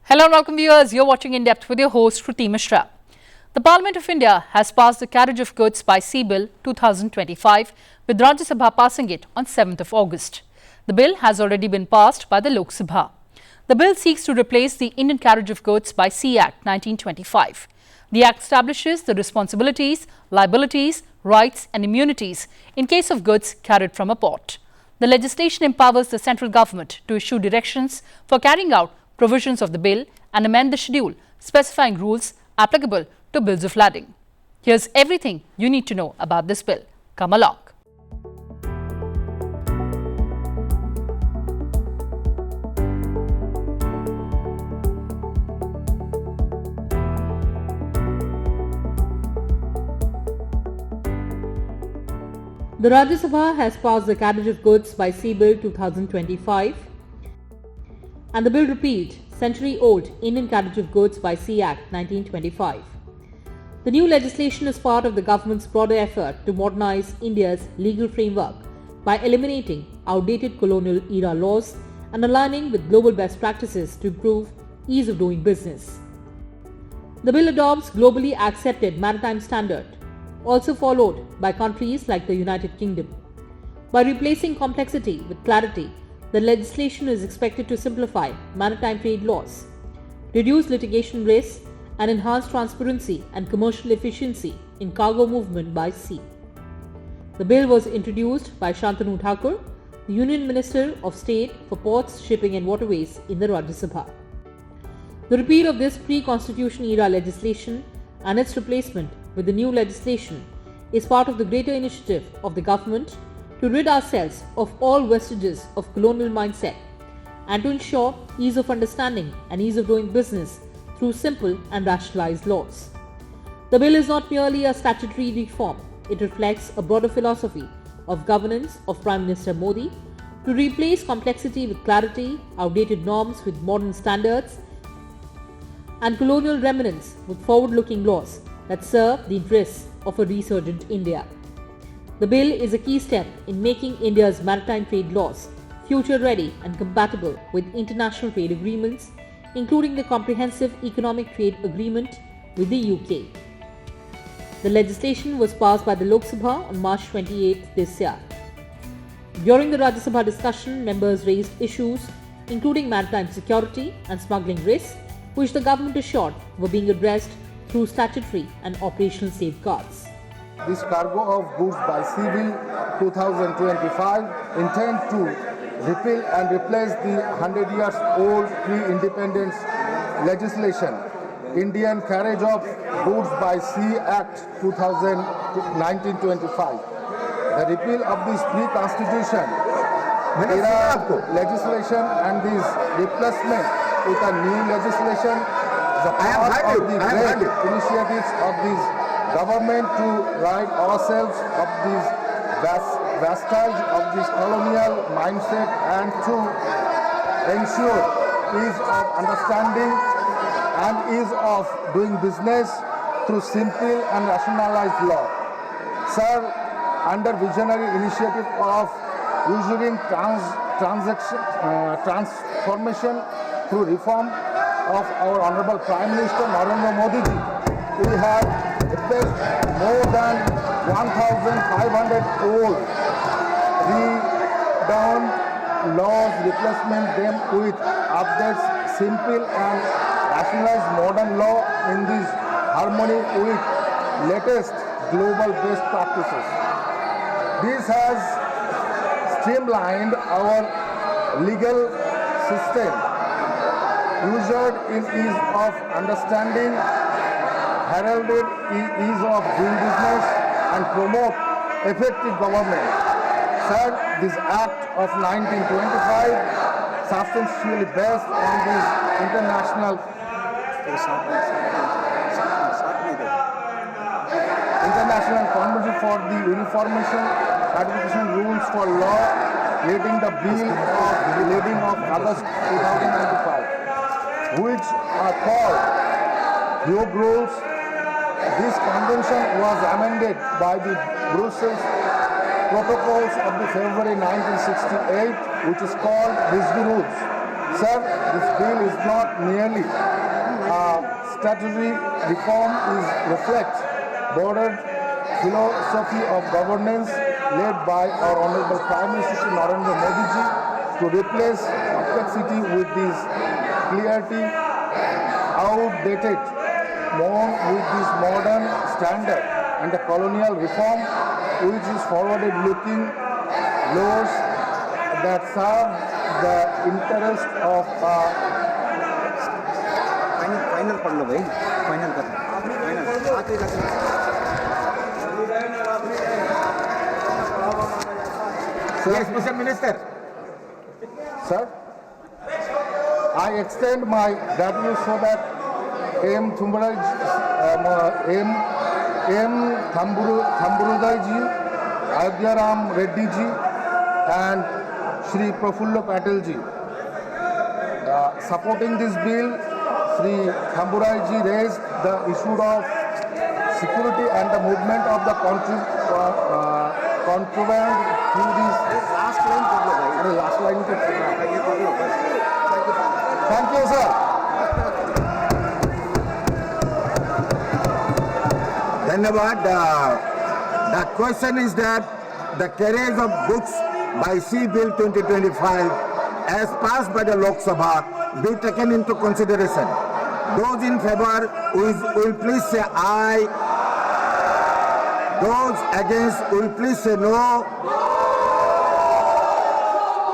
Hello and welcome viewers, you're watching In Depth with your host Shruti Mishra. The Parliament of India has passed the Carriage of Goods by Sea Bill 2025 with Rajya Sabha passing it on 7th of August. The bill has already been passed by the Lok Sabha. The bill seeks to replace the Indian Carriage of Goods by Sea Act 1925. The Act establishes the responsibilities, liabilities, rights and immunities in case of goods carried from a port. The legislation empowers the central government to issue directions for carrying out provisions of the bill and amend the schedule specifying rules applicable to bills of lading. Here's everything you need to know about this bill. Come along. The Rajya Sabha has passed the Carriage of Goods by Sea Bill 2025 and the bill repealed century-old Indian Carriage of Goods by Sea Act 1925. The new legislation is part of the government's broader effort to modernize India's legal framework by eliminating outdated colonial era laws and aligning with global best practices to improve ease of doing business. The bill adopts globally accepted maritime standard, also followed by countries like the United Kingdom. By replacing complexity with clarity, the legislation is expected to simplify maritime trade laws, reduce litigation risks, and enhance transparency and commercial efficiency in cargo movement by sea. The bill was introduced by Shantanu Thakur, the Union Minister of State for Ports, Shipping and Waterways in the Rajya Sabha. The repeal of this pre-constitution era legislation and its replacement with the new legislation is part of the greater initiative of the government to rid ourselves of all vestiges of colonial mindset and to ensure ease of understanding and ease of doing business through simple and rationalized laws. The bill is not merely a statutory reform, it reflects a broader philosophy of governance of Prime Minister Modi to replace complexity with clarity, outdated norms with modern standards, and colonial remnants with forward-looking laws that serve the interests of a resurgent India. The bill is a key step in making India's maritime trade laws future-ready and compatible with international trade agreements, including the Comprehensive Economic Trade Agreement with the UK. The legislation was passed by the Lok Sabha on March 28 this year. During the Rajya Sabha discussion, members raised issues including maritime security and smuggling risks, which the government assured were being addressed through statutory and operational safeguards. This cargo of goods by Sea Bill 2025 intend to repeal and replace the 100 years old pre-independence legislation, Indian Carriage of Goods by Sea Act 1925. The repeal of this pre-constitution era legislation and this replacement with a new legislation is a part of the great initiatives of this government to rid ourselves of this vestige of this colonial mindset and to ensure ease of understanding and ease of doing business through simple and rationalized law. Sir, under visionary initiative of ushering transformation through reform of our Honorable Prime Minister Narendra Modi ji, we have replaced more than 1,500 old redone laws, replacement them with updates, simple and rationalized modern law in this harmony with latest global best practices. This has streamlined our legal system, usured in ease of understanding, heralded ease of doing business and promote effective government. Third, this Act of 1925 substantially based on this international convention for the uniformation ratification rules for law leading the bill of August 2095, which are called Hague Rules. This convention was amended by the Brussels Protocols of the February 1968, which is called Lisbon Rules. Sir, this bill is not merely statutory reform, is reflects broader philosophy of governance led by our Honorable Prime Minister Narendra Modi ji to replace complexity with this clarity, outdated with this modern standard, and the colonial reform which is forward-looking laws that serve the interest of final पढ़ लो भाई, final कर आखिरी Yes, Mr. Minister. Sir, I extend my gratitude so that M. Thamburudai ji, Ayodhyaram Reddy ji, and Shri Prafullo Patel ji. Supporting this bill, Shri Thamburudai ji raised the issue of security and the movement of the contraband through this. Last line पढ़ लो भाई, अरे last line to ये पढ़ लो बस। Thank you, sir. Dhanyavad. The question is that the carriage of goods by Sea Bill 2025 as passed by the Lok Sabha be taken into consideration. Those in favor will please say aye. Those against will please say no.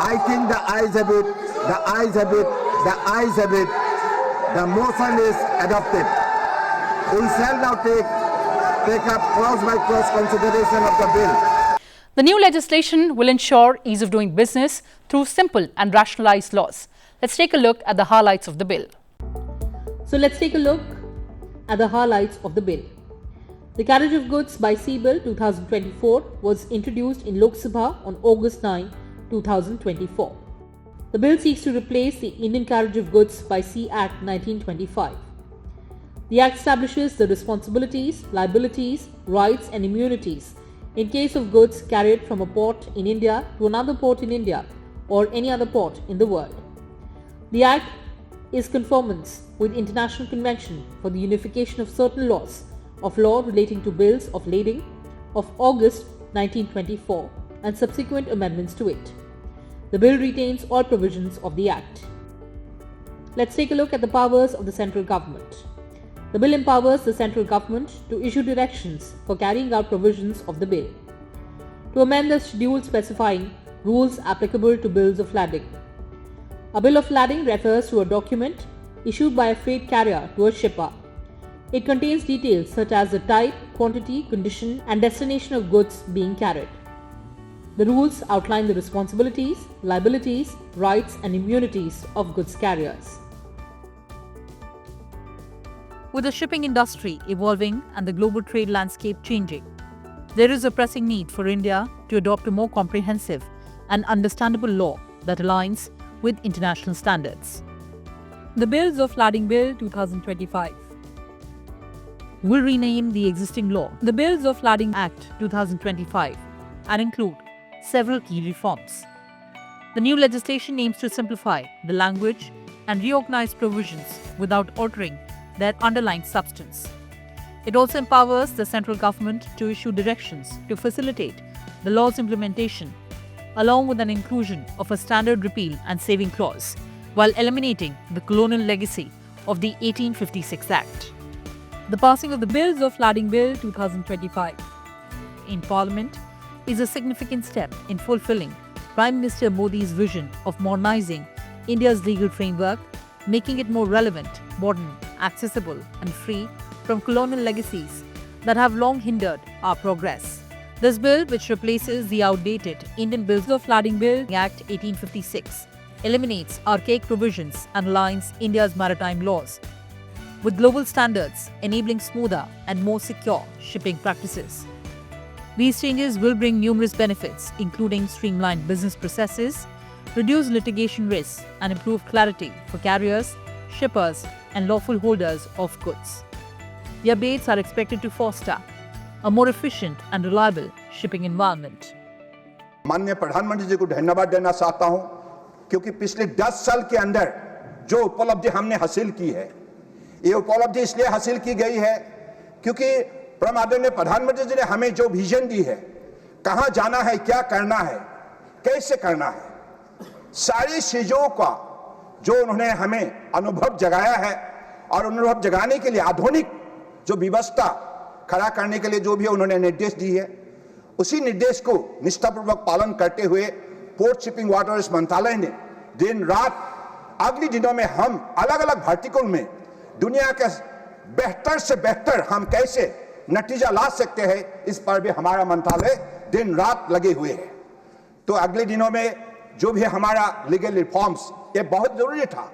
I think the ayes have it, the ayes have it, the ayes have it. The motion is adopted. We shall now take up cross by cross consideration of the bill. The new legislation will ensure ease of doing business through simple and rationalized laws. Let's take a look at the highlights of the bill. So let's take a look at the highlights of the bill. The Carriage of Goods by Sea Bill 2024 was introduced in Lok Sabha on August 9, 2024. The bill seeks to replace the Indian Carriage of Goods by Sea Act 1925. The Act establishes the responsibilities, liabilities, rights and immunities in case of goods carried from a port in India to another port in India or any other port in the world. The Act is conformance with International Convention for the Unification of Certain Laws of Law relating to Bills of Lading of August 1924 and subsequent amendments to it. The bill retains all provisions of the Act. Let's take a look at the powers of the central government. The bill empowers the central government to issue directions for carrying out provisions of the bill, to amend the schedule specifying rules applicable to bills of lading. A bill of lading refers to a document issued by a freight carrier to a shipper. It contains details such as the type, quantity, condition, and destination of goods being carried. The rules outline the responsibilities, liabilities, rights, and immunities of goods carriers. With the shipping industry evolving and the global trade landscape changing, there is a pressing need for India to adopt a more comprehensive and understandable law that aligns with international standards. The Bills of Lading Bill 2025 will rename the existing law, the Bills of Lading Act 2025, and include several key reforms. The new legislation aims to simplify the language and reorganize provisions without altering their underlying substance. It also empowers the central government to issue directions to facilitate the law's implementation, along with an inclusion of a standard repeal and saving clause, while eliminating the colonial legacy of the 1856 Act. The passing of the Bills of Lading Bill 2025 in Parliament is a significant step in fulfilling Prime Minister Modi's vision of modernizing India's legal framework, making it more relevant, modern, accessible, and free from colonial legacies that have long hindered our progress. This bill, which replaces the outdated Indian Bills of Lading Bill Act 1856, eliminates archaic provisions and aligns India's maritime laws with global standards, enabling smoother and more secure shipping practices. These changes will bring numerous benefits, including streamlined business processes, reduced litigation risks, and improved clarity for carriers, shippers, and lawful holders of goods. The updates are expected to foster a more efficient and reliable shipping environment. माननीय प्रधानमंत्री जी को धन्यवाद देना चाहता हूं क्योंकि पिछले 10 साल के अंदर जो उपलब्धि हमने हासिल की है, ये उपलब्धि इसलिए हासिल की गई है क्योंकि परम आदरणीय प्रधानमंत्री जी ने हमें जो विजन दी है, कहां जाना है, क्या करना है, कैसे करना है, सारी चीजों का जो उन्होंने हमें अनुभव जगाया है और अनुभव जगाने के लिए आधुनिक जो व्यवस्था खड़ा करने के लिए जो भी उन्होंने निर्देश दी है, उसी निर्देश को निष्ठापूर्वक पालन करते हुए पोर्ट शिपिंग वाटर्स मंत्रालय ने दिन रात अगले दिनों में हम अलग अलग वर्टिकल में दुनिया के बेहतर से बेहतर हम कैसे नतीजा ला सकते हैं, इस पर भी हमारा मंत्रालय दिन रात लगे हुए हैं। तो अगले दिनों में जो भी हमारा लीगल रिफॉर्म्स, ये बहुत जरूरी था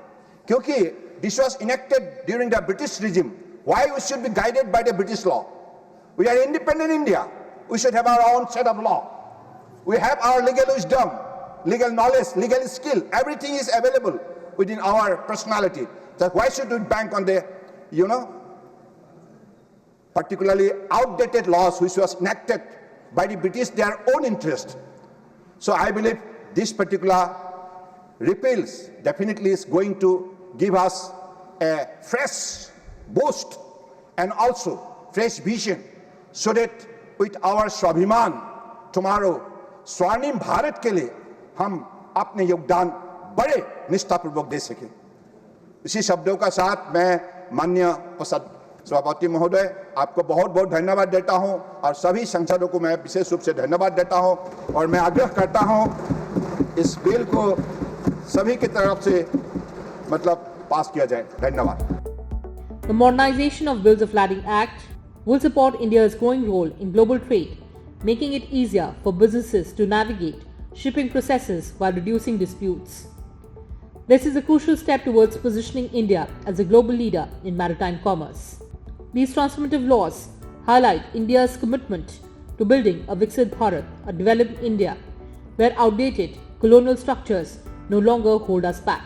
क्योंकि this was enacted during the British regime. Why we should be guided by the British law? We are independent India, we should have our own set of law, we have our legal wisdom, legal knowledge, legal skill, everything is available within our personality. So why should we bank on the, particularly outdated laws which was enacted by the British, their own interest? So I believe this particular repeals definitely is going to give us a fresh boost and also fresh vision so that with our Swabhiman tomorrow, स्वर्णिम भारत के लिए हम अपने योगदान बड़े निष्ठापूर्वक दे सके। इसी शब्दों का साथ मैं माननीय सभापति महोदय आपको बहुत बहुत धन्यवाद देता हूं और सभी सांसदों को मैं विशेष रूप से धन्यवाद देता हूं और मैं आग्रह करता हूं इस बिल को सभी की तरफ से पास किया जाए। धन्यवाद। The Modernization of Bills of Lading Act will support India's growing role in global trade, making it easier for businesses to navigate shipping processes while reducing disputes. This is a crucial step towards positioning India as a global leader in maritime commerce. These transformative laws highlight India's commitment to building a Viksit Bharat, a developed India, where outdated colonial structures no longer hold us back.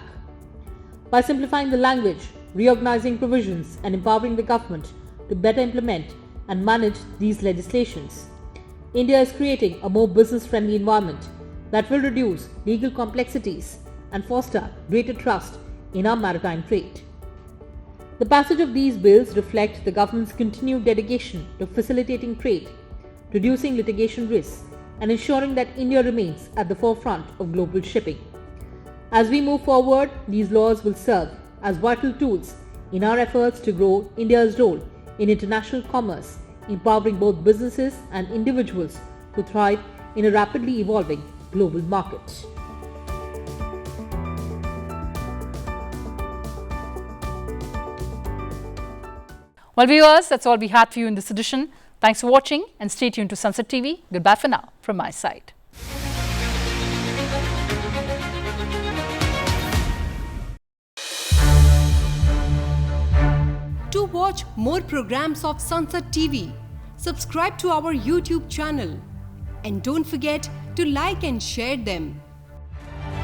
By simplifying the language, reorganizing provisions, and empowering the government to better implement and manage these legislations, India is creating a more business-friendly environment that will reduce legal complexities and foster greater trust in our maritime trade. The passage of these bills reflects the government's continued dedication to facilitating trade, reducing litigation risks, and ensuring that India remains at the forefront of global shipping. As we move forward, these laws will serve as vital tools in our efforts to grow India's role in international commerce, empowering both businesses and individuals to thrive in a rapidly evolving global market. Well, viewers, that's all we had for you in this edition. Thanks for watching and stay tuned to Sunset TV. Goodbye for now from my side. To watch more programs of Sunset TV, subscribe to our YouTube channel and don't forget to like and share them.